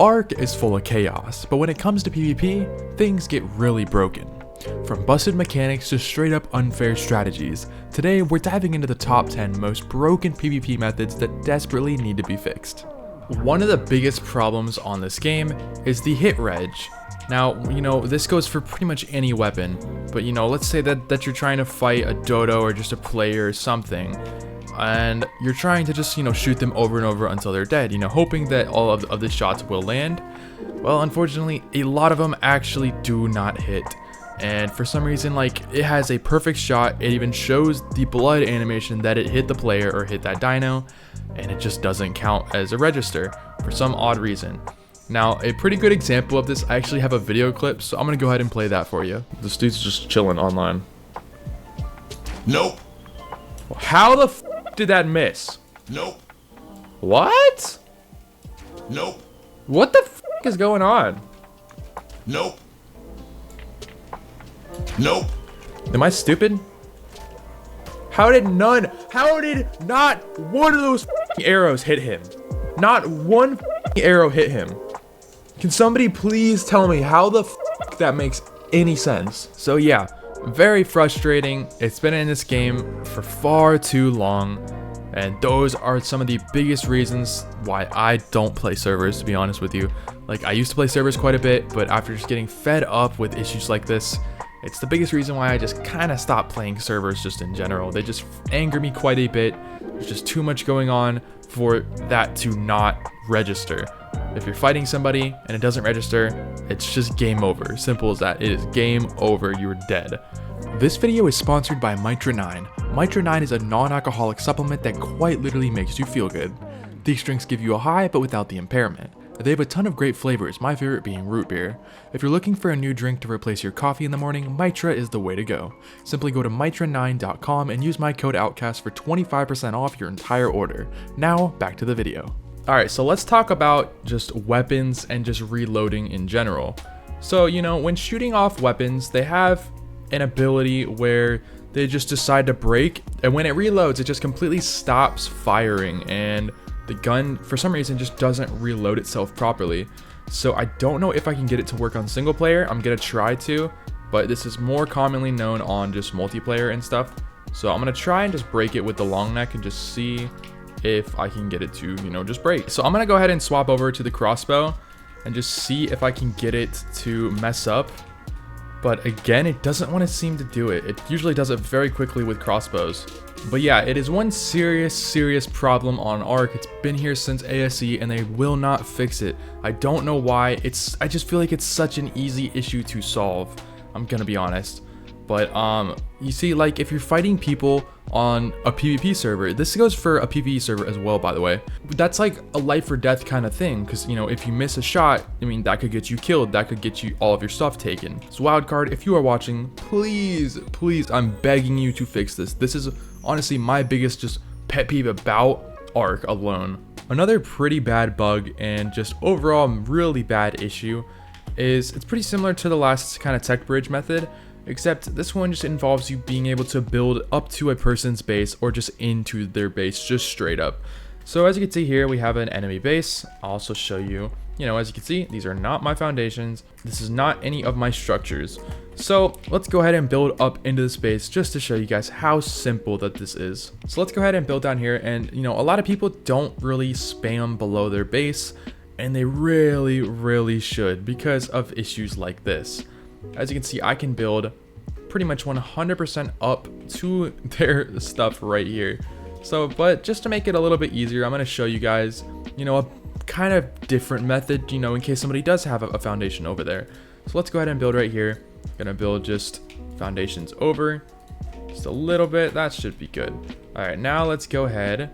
ARK is full of chaos, but when it comes to PvP, things get really broken. From busted mechanics to straight up unfair strategies, today we're diving into the top 10 most broken PvP methods that desperately need to be fixed. One of the biggest problems on this game is the hit reg. Now, this goes for pretty much any weapon, but let's say that you're trying to fight a dodo or just a player or something, and you're trying to just, shoot them over and over until they're dead, hoping that all of the shots will land. Well, unfortunately, a lot of them actually do not hit. And for some reason, it has a perfect shot, it even shows the blood animation that it hit the player or hit that dino, and it just doesn't count as a register for some odd reason. Now, a pretty good example of this, I actually have a video clip, so I'm gonna go ahead and play that for you. This dude's just chilling online. Nope. How the f did that miss? Nope. What? Nope. What the f is going on? Nope. Nope. Am I stupid? How did not one of those arrows hit him? Not one arrow hit him. Can somebody please tell me how the f that makes any sense? So yeah, very frustrating. It's been in this game for far too long, and those are some of the biggest reasons why I don't play servers, to be honest with you. I used to play servers quite a bit, but after just getting fed up with issues like this, it's the biggest reason why I just kind of stopped playing servers just in general. They just anger me quite a bit. There's just too much going on for that to not register. If you're fighting somebody and it doesn't register, it's just game over. Simple as that. It is game over. You're dead. This video is sponsored by Mitra 9. Mitra 9 is a non-alcoholic supplement that quite literally makes you feel good. These drinks give you a high but without the impairment. They have a ton of great flavors, my favorite being root beer. If you're looking for a new drink to replace your coffee in the morning, Mitra is the way to go. Simply go to mitra9.com and use my code OUTCAST for 25% off your entire order. Now, back to the video. Alright, so let's talk about just weapons and just reloading in general. So, when shooting off weapons, they have an ability where they just decide to break, and when it reloads, it just completely stops firing, and the gun, for some reason, just doesn't reload itself properly. So I don't know if I can get it to work on single player. I'm gonna try to, but this is more commonly known on just multiplayer and stuff. So I'm gonna try and just break it with the long neck and just see if I can get it to, just break. So I'm gonna go ahead and swap over to the crossbow and just see if I can get it to mess up. But again, it doesn't want to seem to do it. It usually does it very quickly with crossbows. But yeah, it is one serious problem on ARK. It's been here since ASE and they will not fix it. I don't know why. I just feel like it's such an easy issue to solve. I'm gonna be honest. But you see, if you're fighting people on a PvP server, this goes for a PvE server as well, by the way. That's like a life or death kind of thing, because if you miss a shot, that could get you killed, that could get you all of your stuff taken. So wildcard, if you are watching, please, I'm begging you to fix this. This is honestly my biggest just pet peeve about ARK alone. Another pretty bad bug and just overall really bad issue is it's pretty similar to the last kind of tech bridge method, except this one just involves you being able to build up to a person's base or just into their base just straight up. So as you can see here, we have an enemy base. I'll also show you, as you can see, these are not my foundations. This is not any of my structures. So let's go ahead and build up into this base just to show you guys how simple that this is. So let's go ahead and build down here, and a lot of people don't really spam below their base, and they really should because of issues like this. As you can see, I can build pretty much 100% up to their stuff right here. So, but just to make it a little bit easier, I'm going to show you guys, a kind of different method, in case somebody does have a foundation over there. So let's go ahead and build right here. I'm going to build just foundations over just a little bit. That should be good. All right, now let's go ahead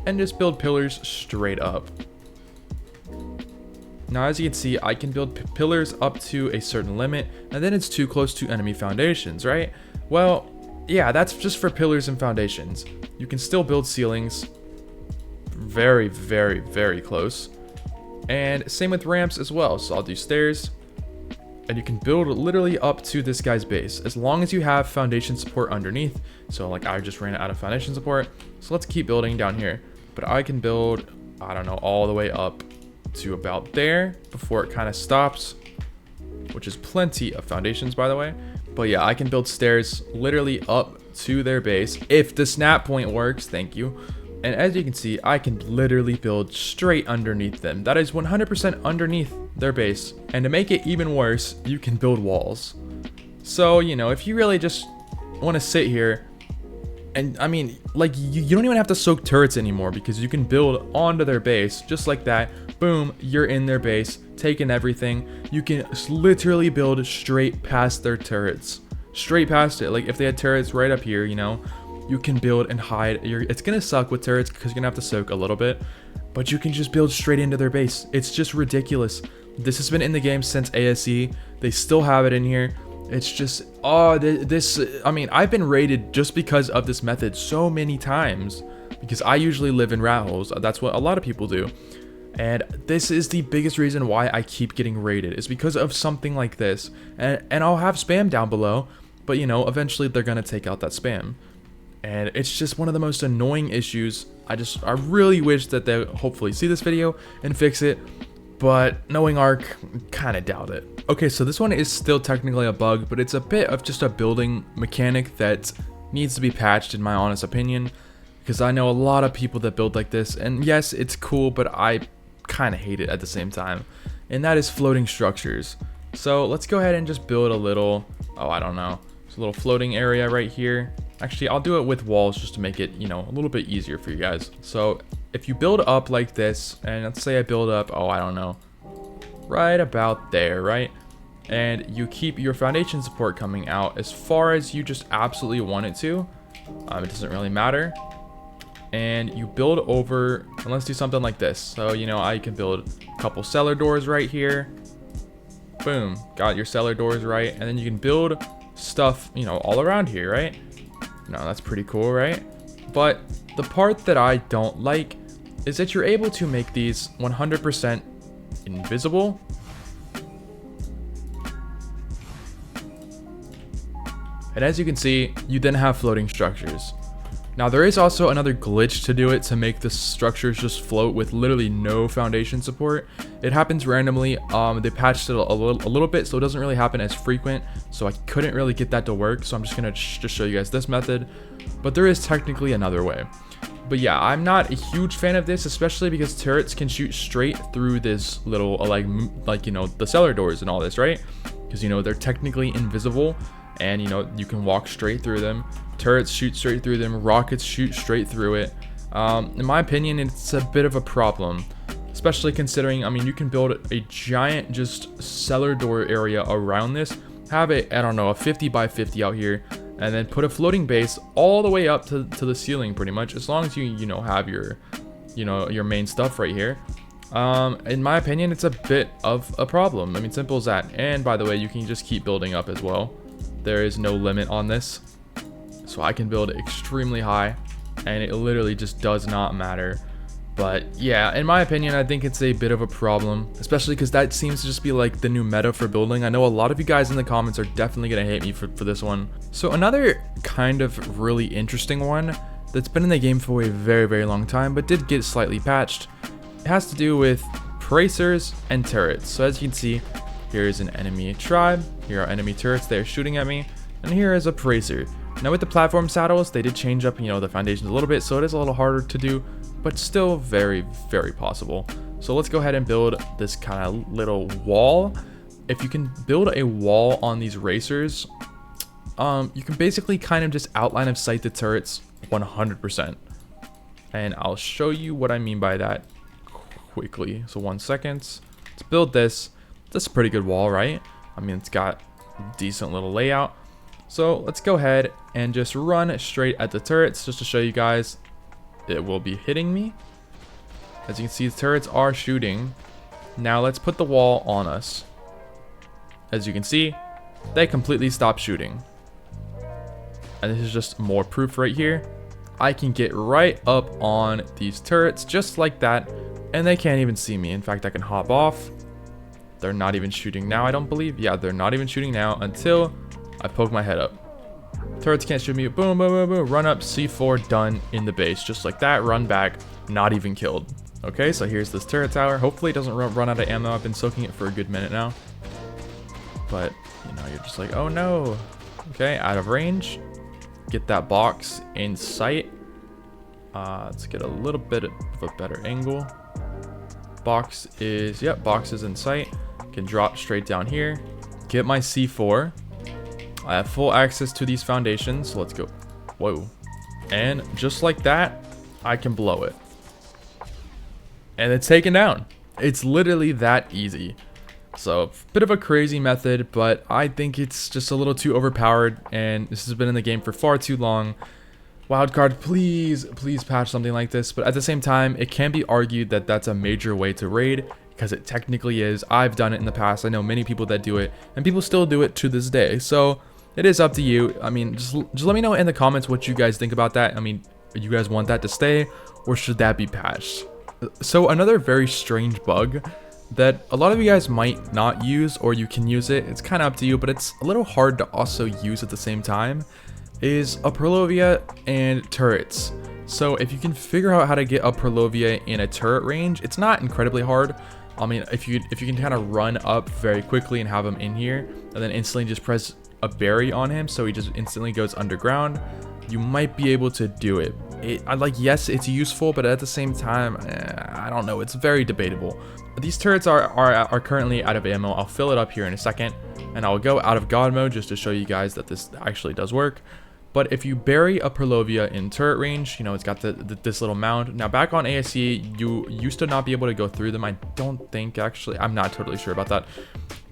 and just build pillars straight up. Now, as you can see, I can build pillars up to a certain limit, and then it's too close to enemy foundations, right? Well, yeah, that's just for pillars and foundations. You can still build ceilings very close. And same with ramps as well. So I'll do stairs, and you can build literally up to this guy's base, as long as you have foundation support underneath. So I just ran out of foundation support. So let's keep building down here. But I can build, I don't know, all the way up to about there before it kind of stops, which is plenty of foundations, by the way. But yeah, I can build stairs literally up to their base if the snap point works. Thank you. And as you can see, I can literally build straight underneath them. That is 100% underneath their base. And to make it even worse, you can build walls. So, you know, if you really just want to sit here, and I mean, like, you don't even have to soak turrets anymore, because you can build onto their base just like that. Boom, you're in their base, taking everything. You can literally build straight past their turrets. Straight past it. Like, if they had turrets right up here, you know, you can build and hide. It's gonna suck with turrets because you're gonna have to soak a little bit, but you can just build straight into their base. It's just ridiculous. This has been in the game since ASE. They still have it in here. It's just, oh, I mean, I've been raided just because of this method so many times, because I usually live in rat holes. That's what a lot of people do. And this is the biggest reason why I keep getting raided, is because of something like this. And I'll have spam down below, but you know, eventually they're gonna take out that spam. And it's just one of the most annoying issues. I really wish that they hopefully see this video and fix it, but knowing ARK, kind of doubt it. Okay, so this one is still technically a bug, but it's a bit of just a building mechanic that needs to be patched, in my honest opinion, because I know a lot of people that build like this, and yes, it's cool, but I kind of hate it at the same time, and that is floating structures. So let's go ahead and just build a little, oh, I don't know, it's a little floating area right here. Actually, I'll do it with walls just to make it, you know, a little bit easier for you guys. So if you build up like this, and let's say I build up, oh, I don't know, right about there, right? And you keep your foundation support coming out as far as you just absolutely want it to. It doesn't really matter. And you build over, and let's do something like this. So, you know, I can build a couple cellar doors right here. Boom, got your cellar doors right. And then you can build stuff, you know, all around here, right? No, that's pretty cool, right? But the part that I don't like is that you're able to make these 100% invisible. And as you can see, you then have floating structures. Now there is also another glitch to do it to make the structures just float with literally no foundation support. It happens randomly. They patched it a little bit, so it doesn't really happen as frequent. So I couldn't really get that to work. So I'm just gonna just show you guys this method. But there is technically another way. But yeah, I'm not a huge fan of this, especially because turrets can shoot straight through this little like you know, the cellar doors and all this, right? Because you know they're technically invisible, and you know you can walk straight through them. Turrets shoot straight through them, rockets shoot straight through it. In my opinion, it's a bit of a problem, especially considering, I mean, you can build a giant just cellar door area around this, have it, I don't know, a 50 by 50 out here, and then put a floating base all the way up to the ceiling pretty much, as long as you know, have your, you know, your main stuff right here. In my opinion, it's a bit of a problem. I mean, simple as that. And by the way, you can just keep building up as well. There is no limit on this. So I can build extremely high, and it literally just does not matter. But yeah, in my opinion, I think it's a bit of a problem, especially because that seems to just be like the new meta for building. I know a lot of you guys in the comments are definitely going to hate me for this one. So another kind of really interesting one that's been in the game for a very, very long time, but did get slightly patched. It has to do with bracers and turrets. So as you can see, here is an enemy tribe. Here are enemy turrets. They're shooting at me. And here is a bracer. Now with the platform saddles, they did change up, you know, the foundations a little bit, so it is a little harder to do, but still very, very possible. So let's go ahead and build this kind of little wall. If you can build a wall on these racers, you can basically kind of just outline of sight the turrets 100%. And I'll show you what I mean by that quickly. So 1 second. Let's build this. That's a pretty good wall, right? I mean, it's got a decent little layout. So let's go ahead and just run straight at the turrets just to show you guys it will be hitting me. As you can see, the turrets are shooting. Now let's put the wall on us. As you can see, they completely stopped shooting. And this is just more proof right here. I can get right up on these turrets just like that, and they can't even see me. In fact, I can hop off. They're not even shooting now, I don't believe. Yeah, they're not even shooting now until I poke my head up. Turrets can't shoot me. Boom, boom, boom, boom. Run up, C4, done in the base. Just like that, run back, not even killed. Okay, so here's this turret tower. Hopefully it doesn't run out of ammo. I've been soaking it for a good minute now. But, you know, you're just like, oh no. Okay, out of range. Get that box in sight. Let's get a little bit of a better angle. Box is, yep, box is in sight. Can drop straight down here. Get my C4. I have full access to these foundations, so let's go. Whoa. And just like that, I can blow it. And it's taken down. It's literally that easy. So, bit of a crazy method, but I think it's just a little too overpowered, and this has been in the game for far too long. Wildcard, please patch something like this. But at the same time, it can be argued that that's a major way to raid, because it technically is. I've done it in the past. I know many people that do it, and people still do it to this day. So, it is up to you. I mean, just let me know in the comments what you guys think about that. I mean, do you guys want that to stay, or should that be patched? So another very strange bug that a lot of you guys might not use, or you can use it, it's kind of up to you, but it's a little hard to also use at the same time, is a Plovia and turrets. So if you can figure out how to get a Plovia in a turret range, it's not incredibly hard. I mean, if you can kind of run up very quickly and have him in here, and then instantly just press a berry on him so he just instantly goes underground, you might be able to do it. Yes, it's useful, but at the same time, I don't know, it's very debatable. These turrets are currently out of ammo. I'll fill it up here in a second, and I'll go out of God mode just to show you guys that this actually does work. But if you bury a Plovia in turret range, you know, it's got this little mound. Now back on ASE, you used to not be able to go through them. I don't think, actually, I'm not totally sure about that.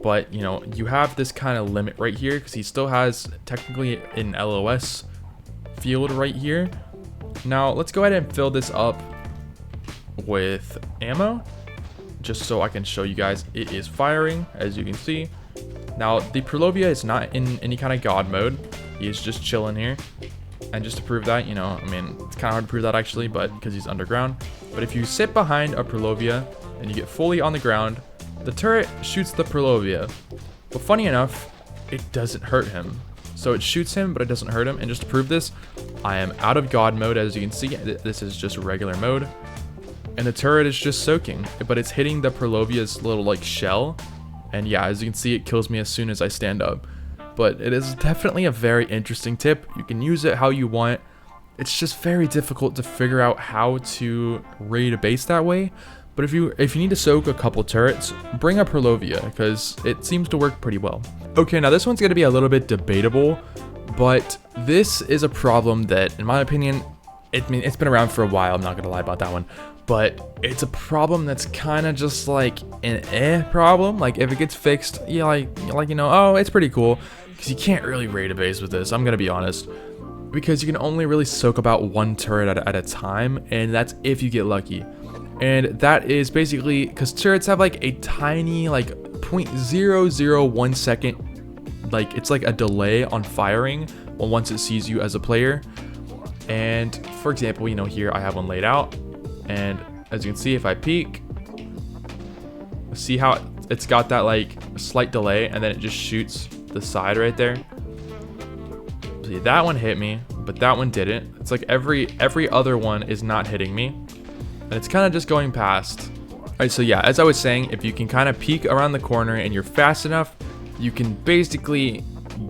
But, you know, you have this kind of limit right here, because he still has technically an LOS field right here. Now let's go ahead and fill this up with ammo, just so I can show you guys it is firing, as you can see. Now the Plovia is not in any kind of God mode. He is just chilling here. And just to prove that, you know, I mean, it's kind of hard to prove that actually, but because he's underground. But if you sit behind a Plovia and you get fully on the ground, the turret shoots the Plovia. But funny enough, it doesn't hurt him. So it shoots him, but it doesn't hurt him. And just to prove this, I am out of God mode. As you can see, this is just regular mode. And the turret is just soaking, but it's hitting the Plovia's little like shell. And yeah, as you can see, it kills me as soon as I stand up. But it is definitely a very interesting tip. You can use it how you want. It's just very difficult to figure out how to raid a base that way. But if you need to soak a couple turrets, bring a Plovia, because it seems to work pretty well. Okay, now this one's going to be a little bit debatable, but this is a problem that, in my opinion, it's been around for a while. I'm not going to lie about that one. But it's a problem that's kind of just like an problem. Like if it gets fixed, you know, oh, it's pretty cool. Because you can't really raid a base with this, I'm going to be honest. Because you can only really soak about one turret at a time, and that's if you get lucky. And that is basically because turrets have like a tiny like 0.001 second, like it's like a delay on firing once it sees you as a player. And for example, you know, here I have one laid out, and as you can see, if I peek, see how it's got that like slight delay, and then it just shoots the side right there. See, that one hit me, but that one didn't. It's like every other one is not hitting me. And it's kind of just going past. Alright, so yeah, as I was saying, if you can kind of peek around the corner and you're fast enough, you can basically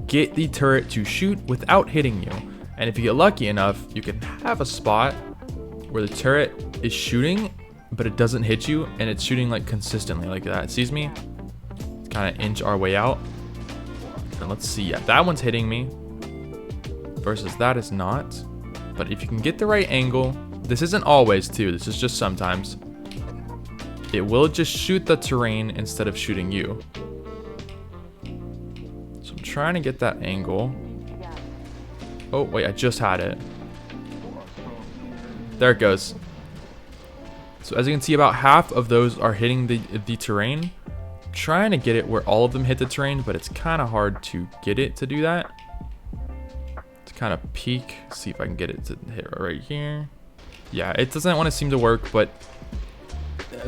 get the turret to shoot without hitting you. And if you get lucky enough, you can have a spot where the turret is shooting, but it doesn't hit you, and it's shooting like consistently like that. It sees me. Let's kind of inch our way out. And let's see, yeah, that one's hitting me versus that is not. But if you can get the right angle, this isn't always too, this is just sometimes, it will just shoot the terrain instead of shooting you. So I'm trying to get that angle. Oh wait, I just had it. There it goes. So as you can see, about half of those are hitting the terrain. I'm trying to get it where all of them hit the terrain, but it's kind of hard to get it to do that. To kind of peek, see if I can get it to hit right here. Yeah, it doesn't want to seem to work, but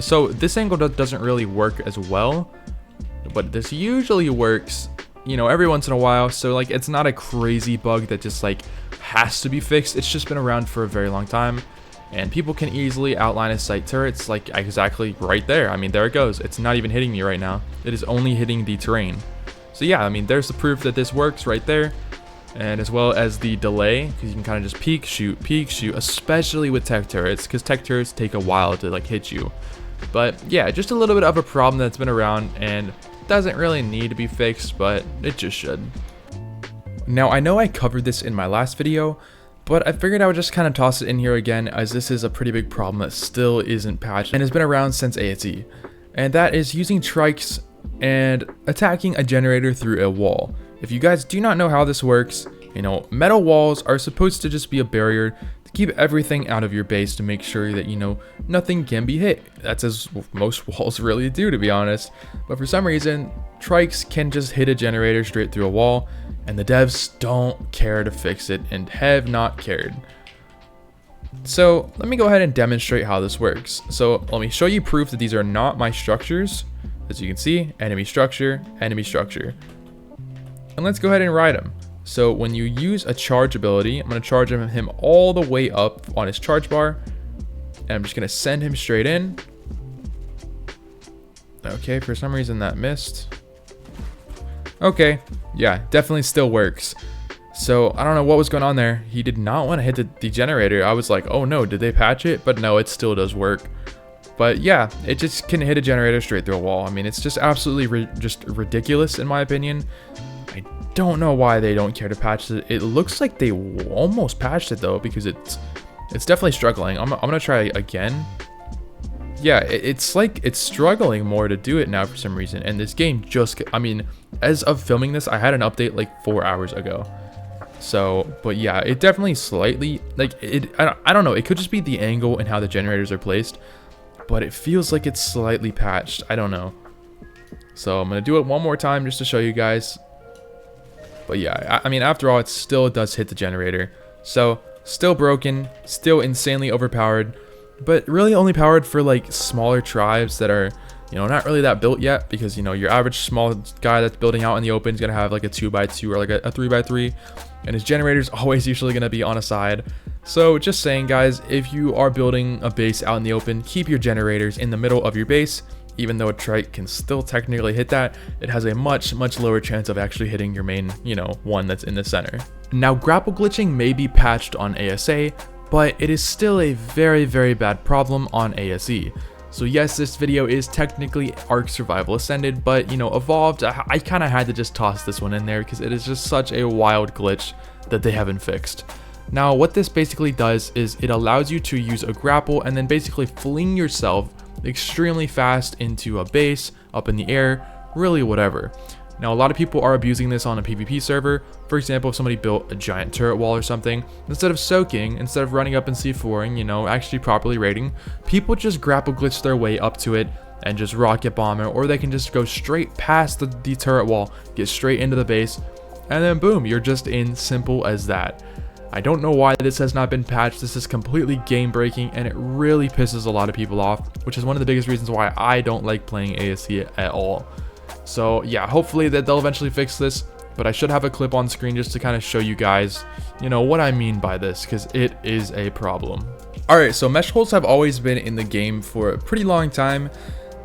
so this angle doesn't really work as well, but this usually works, you know, every once in a while. So like, it's not a crazy bug that just like has to be fixed. It's just been around for a very long time. and people can easily outline a sight turrets like exactly right there. I mean, there it goes. It's not even hitting me right now. It is only hitting the terrain. So yeah, I mean, there's the proof that this works right there. And as well as the delay, because you can kind of just peek, shoot, especially with tech turrets, because tech turrets take a while to like hit you. But yeah, just a little bit of a problem that's been around and doesn't really need to be fixed, but it just should. Now, I know I covered this in my last video, but I figured I would just kind of toss it in here again, as this is a pretty big problem that still isn't patched and has been around since ASE. And that is using trikes and attacking a generator through a wall. If you guys do not know how this works, you know, metal walls are supposed to just be a barrier to keep everything out of your base, to make sure that, you know, nothing can be hit. That's as most walls really do, to be honest. But for some reason, trikes can just hit a generator straight through a wall, and the devs don't care to fix it and have not cared. So let me go ahead and demonstrate how this works. So let me show you proof that these are not my structures. As you can see, enemy structure, enemy structure. And let's go ahead and ride him. So when you use a charge ability, I'm going to charge him all the way up on his charge bar. And I'm just going to send him straight in. Okay, for some reason that missed. Okay, yeah, definitely still works. So I don't know what was going on there. He did not want to hit the generator. I was like, oh no, did they patch it? But no, it still does work. But yeah, it just can hit a generator straight through a wall. I mean, it's just absolutely just ridiculous in my opinion. I don't know why they don't care to patch it. It looks like they almost patched it though, because it's definitely struggling. I'm gonna try again. Yeah, it's like it's struggling more to do it now for some reason. And this game just, I mean, as of filming this, I had an update like 4 hours ago. So, but yeah, it definitely slightly, like, I don't know, it could just be the angle and how the generators are placed, but it feels like it's slightly patched. I don't know. So I'm going to do it one more time just to show you guys. But yeah, I mean, after all, it still does hit the generator. So, still broken, still insanely overpowered, but really only powered for like smaller tribes that are, you know, not really that built yet, because, you know, your average small guy that's building out in the open is going to have like a 2x2 or like a 3x3, and his generator's always usually going to be on a side. So just saying, guys, if you are building a base out in the open, keep your generators in the middle of your base. Even though a trike can still technically hit that, it has a much lower chance of actually hitting your main, you know, one that's in the center. Now, grapple glitching may be patched on ASA, but it is still a very bad problem on ASE. So yes, this video is technically ARK Survival Ascended, but, you know, Evolved, I kind of had to just toss this one in there because it is just such a wild glitch that they haven't fixed. Now, what this basically does is it allows you to use a grapple and then basically fling yourself extremely fast into a base, up in the air, really whatever. Now, a lot of people are abusing this on a PvP server. For example, if somebody built a giant turret wall or something, instead of soaking, instead of running up and C4ing, you know, actually properly raiding, people just grapple glitch their way up to it and just rocket bomb it, or they can just go straight past the turret wall, get straight into the base, and then boom, you're just in, simple as that. I don't know why this has not been patched. This is completely game breaking, and it really pisses a lot of people off, which is one of the biggest reasons why I don't like playing ASE at all. So yeah, hopefully that they'll eventually fix this, but I should have a clip on screen just to kind of show you guys, you know, what I mean by this, because it is a problem. Alright, so mesh holes have always been in the game for a pretty long time,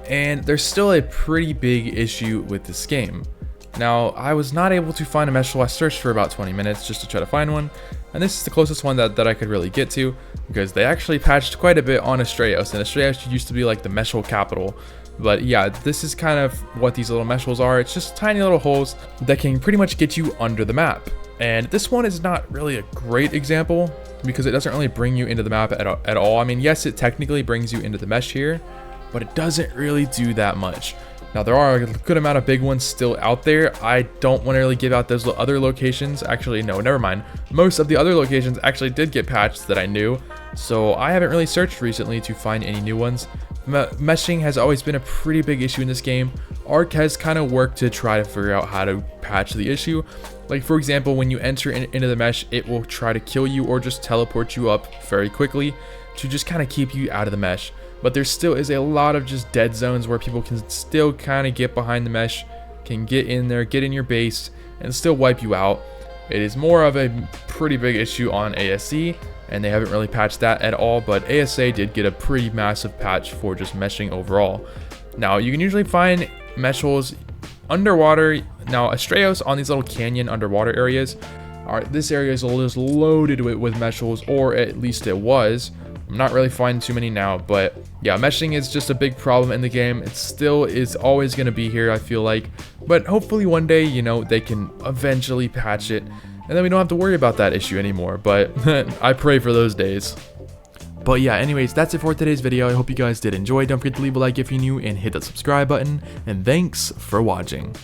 and there's still a pretty big issue with this game. Now, I was not able to find a mesh hole. I searched for about 20 minutes just to try to find one, and this is the closest one that I could really get to, because they actually patched quite a bit on Astraeos, and Astraeos used to be like the mesh hole capital. But yeah, this is kind of what these little mesh holes are. It's just tiny little holes that can pretty much get you under the map. And this one is not really a great example because it doesn't really bring you into the map at all. I mean, yes, it technically brings you into the mesh here, but it doesn't really do that much. Now, there are a good amount of big ones still out there. I don't want to really give out those other locations. Actually, no, never mind. Most of the other locations actually did get patched that I knew, so I haven't really searched recently to find any new ones. Meshing has always been a pretty big issue in this game. ARK has kind of worked to try to figure out how to patch the issue. Like, for example, when you enter into the mesh, it will try to kill you or just teleport you up very quickly to just kind of keep you out of the mesh. But there still is a lot of just dead zones where people can still kind of get behind the mesh, can get in there, get in your base, and still wipe you out. It is more of a pretty big issue on ASC, and they haven't really patched that at all, but ASA did get a pretty massive patch for just meshing overall. Now, you can usually find mesh holes underwater. Now, Astraeos on these little canyon underwater areas, this area is just loaded with mesh holes, or at least it was. I'm not really finding too many now, but yeah, meshing is just a big problem in the game. It still is always going to be here, I feel like, but hopefully one day, you know, they can eventually patch it, and then we don't have to worry about that issue anymore, but I pray for those days. But yeah, anyways, that's it for today's video. I hope you guys did enjoy. Don't forget to leave a like if you're new and hit that subscribe button, and thanks for watching.